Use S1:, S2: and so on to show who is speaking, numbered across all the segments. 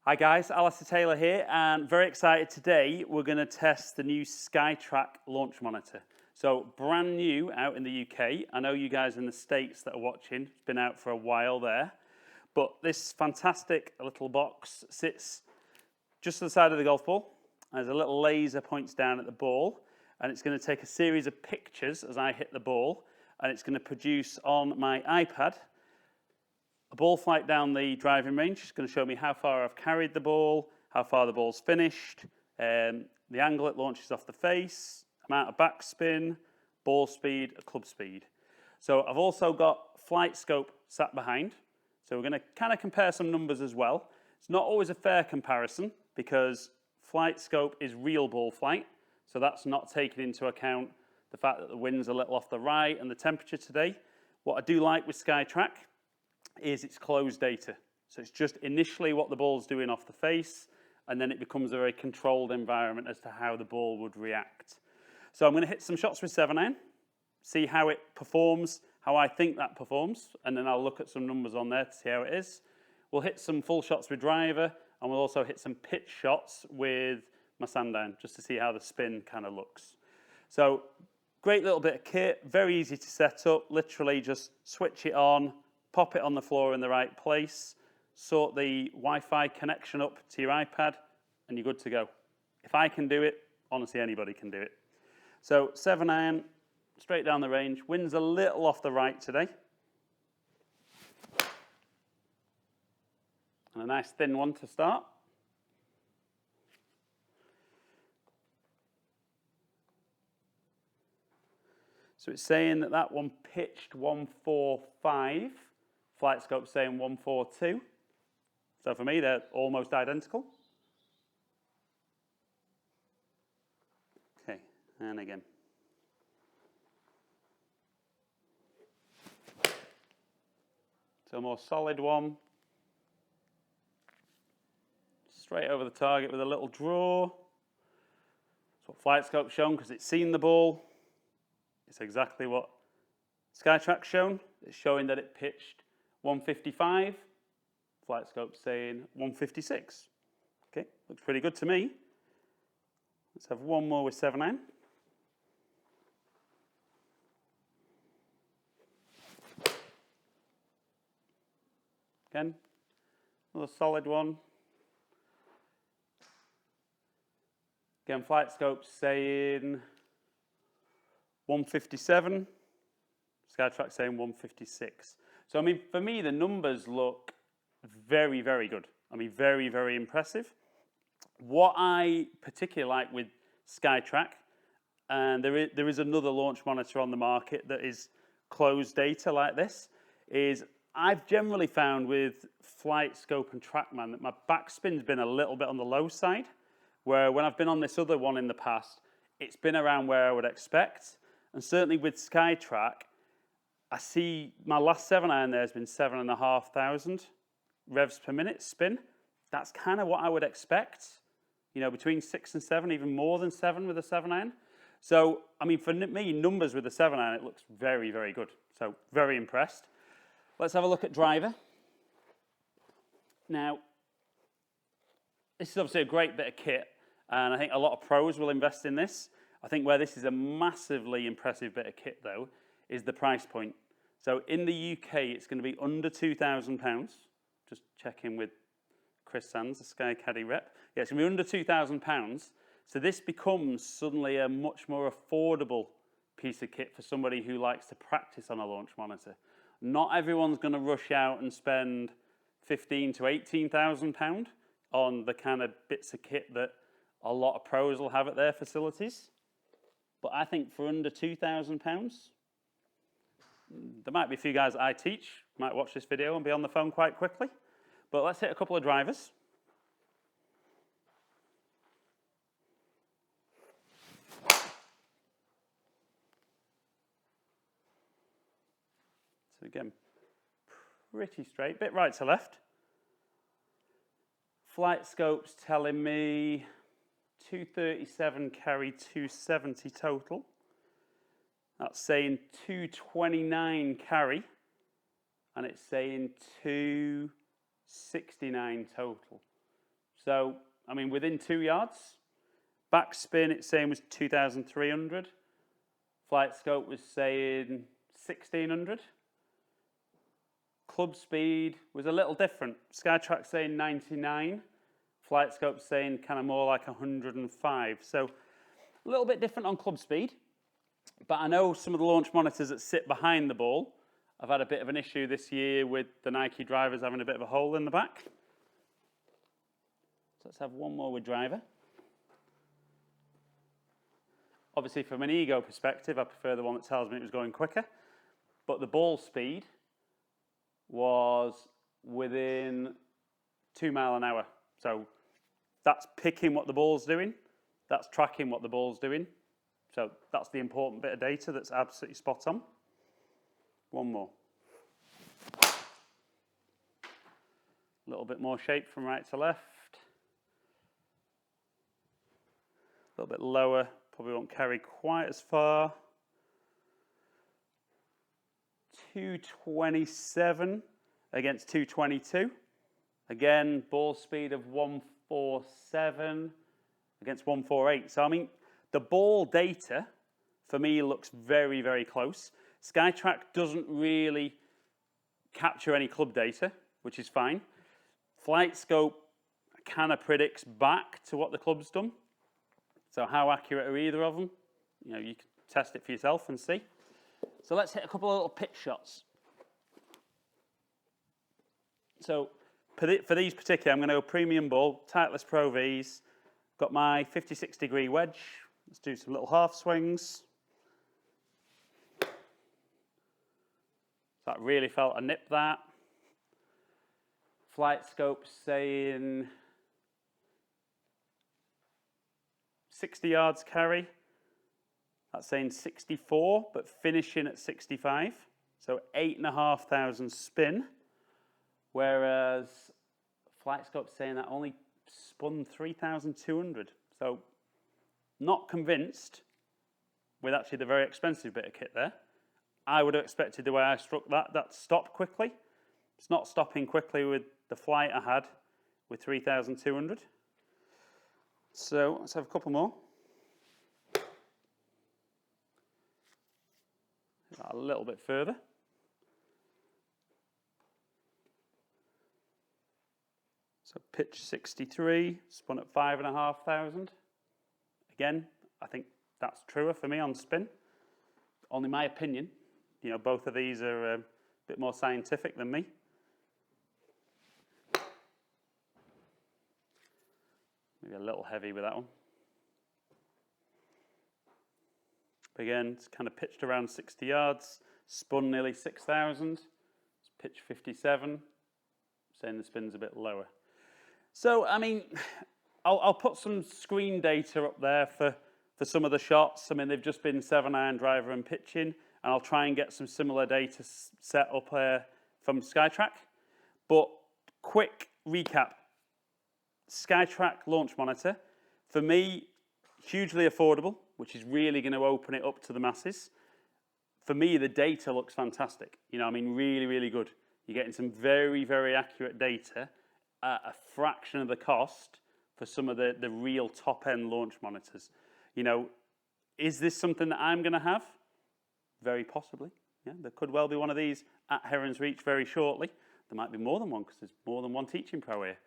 S1: Hi guys, Alistair Taylor here, and very excited today. We're going to test the new Skytrak launch monitor. So brand new out in the UK. I know you guys in the States that are watching, it's been out for a while there. But this fantastic little box sits just to the side of the golf ball. There's a little laser points down at the ball, and it's going to take a series of pictures as I hit the ball, and it's going to produce on my iPad a ball flight down the driving range. It's going to show me how far I've carried the ball, how far the ball's finished, the angle it launches off the face, amount of backspin, ball speed, club speed. So I've also got flight scope sat behind. So we're going to kind of compare some numbers as well. It's not always a fair comparison because flight scope is real ball flight. So that's not taking into account the fact that the wind's a little off the right and the temperature today. What I do like with Skytrak is it's closed data. So it's just initially what the ball's doing off the face, and then it becomes a very controlled environment as to how the ball would react. So I'm going to hit some shots with 7-iron, see how it performs, how I think that performs, and then I'll look at some numbers on there to see how it is. We'll hit some full shots with driver, and we'll also hit some pitch shots with my sand iron, just to see how the spin kind of looks. So great little bit of kit, very easy to set up, literally just switch it on, pop it on the floor in the right place, sort the Wi-Fi connection up to your iPad, and you're good to go. If I can do it, honestly, anybody can do it. So 7-iron, straight down the range. Wind's a little off the right today. And a nice thin one to start. So it's saying that that one pitched 145. Flight scope saying 142. So for me, they're almost identical. Okay, and again. So a more solid one. Straight over the target with a little draw. That's what flight scope's shown because it's seen the ball. It's exactly what Skytrak's shown. It's showing that it pitched 155, flight scope saying 156. Okay, looks pretty good to me. Let's have one more with 7-iron. Again, another solid one. Again, flight scope saying 157, Skytrak saying 156. So, I mean, for me, the numbers look very, very good. I mean, very, very impressive. What I particularly like with Skytrak, and there is another launch monitor on the market that is closed data like this, is I've generally found with Flight Scope and TrackMan that my backspin's been a little bit on the low side, where when I've been on this other one in the past, it's been around where I would expect. And certainly with Skytrak, I see my last 7-iron there has been 7,500 revs per minute spin. That's kind of what I would expect, you know, between 6 and 7, even more than 7 with a 7-iron. So, I mean, for me, numbers with a 7-iron, it looks very, very good. So, very impressed. Let's have a look at driver. Now, this is obviously a great bit of kit, and I think a lot of pros will invest in this. I think where this is a massively impressive bit of kit, though, is the price point. So in the UK, it's going to be under £2,000. Just checking with Chris Sands, the Sky Caddy rep. Yeah, it's going to be under £2,000. So this becomes suddenly a much more affordable piece of kit for somebody who likes to practice on a launch monitor. Not everyone's going to rush out and spend £15,000 to £18,000 on the kind of bits of kit that a lot of pros will have at their facilities. But I think for under £2,000, there might be a few guys that I teach, might watch this video and be on the phone quite quickly. But let's hit a couple of drivers. So again, pretty straight, bit right to left. Flight scope's telling me 237 carry, 270 total. That's saying 229 carry, and it's saying 269 total. So, I mean, within 2 yards. Back spin, it's saying was 2,300. Flight scope was saying 1,600. Club speed was a little different. Skytrak saying 99. Flight scope saying kind of more like 105. So a little bit different on club speed. But I know some of the launch monitors that sit behind the ball have had a bit of an issue this year with the Nike drivers having a bit of a hole in the back. So let's have one more with driver. Obviously, from an ego perspective, I prefer the one that tells me it was going quicker. But the ball speed was within 2 miles an hour. So that's picking what the ball's doing. That's tracking what the ball's doing. So that's the important bit of data that's absolutely spot on. One more. A little bit more shape from right to left. A little bit lower. Probably won't carry quite as far. 227 against 222. Again, ball speed of 147 against 148. So, I mean, the ball data, for me, looks very, very close. Skytrak doesn't really capture any club data, which is fine. Flight scope kind of predicts back to what the club's done. So how accurate are either of them? You know, you can test it for yourself and see. So let's hit a couple of little pitch shots. So for these particular, I'm going to go premium ball, Titleist Pro Vs. Got my 56-degree wedge. Let's do some little half swings. That really felt a nip that. Flight scope saying 60 yards carry. That's saying 64, but finishing at 65. So 8,500 spin. Whereas flight scope's saying that only spun 3,200. So not convinced with actually the very expensive bit of kit there. I would have expected the way I struck that stopped quickly. It's not stopping quickly with the flight I had with 3,200. So let's have a couple more. A little bit further. So pitch 63, spun at 5,500. Again, I think that's truer for me on spin. Only my opinion. You know, both of these are a bit more scientific than me. Maybe a little heavy with that one. But again, it's kind of pitched around 60 yards, spun nearly 6,000. It's pitch 57, saying the spin's a bit lower. So, I mean, I'll put some screen data up there for some of the shots. I mean, they've just been 7-iron driver and pitching, and I'll try and get some similar data set up from Skytrak. But quick recap. Skytrak launch monitor, for me, hugely affordable, which is really going to open it up to the masses. For me, the data looks fantastic. You know, I mean, really, really good. You're getting some very, very accurate data at a fraction of the cost for some of the real top-end launch monitors. You know, is this something that I'm going to have? Very possibly. Yeah, there could well be one of these at Heron's Reach very shortly. There might be more than one because there's more than one Teaching Pro here.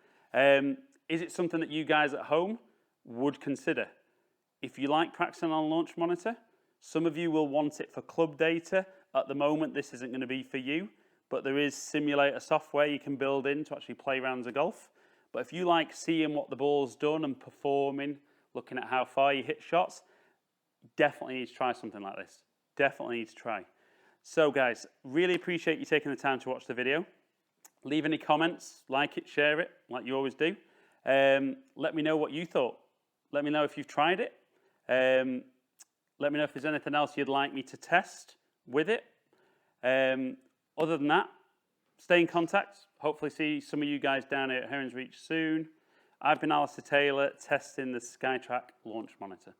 S1: Is it something that you guys at home would consider? If you like practicing on a launch monitor, some of you will want it for club data. At the moment, this isn't going to be for you, but there is simulator software you can build in to actually play rounds of golf. But if you like seeing what the ball's done and performing, looking at how far you hit shots, definitely need to try something like this. Definitely need to try. So guys, really appreciate you taking the time to watch the video. Leave any comments, like it, share it, like you always do. Let me know what you thought. Let me know if you've tried it. Let me know if there's anything else you'd like me to test with it. Other than that, stay in contact. Hopefully see some of you guys down here at Heron's Reach soon. I've been Alistair Taylor, testing the Skytrak launch monitor.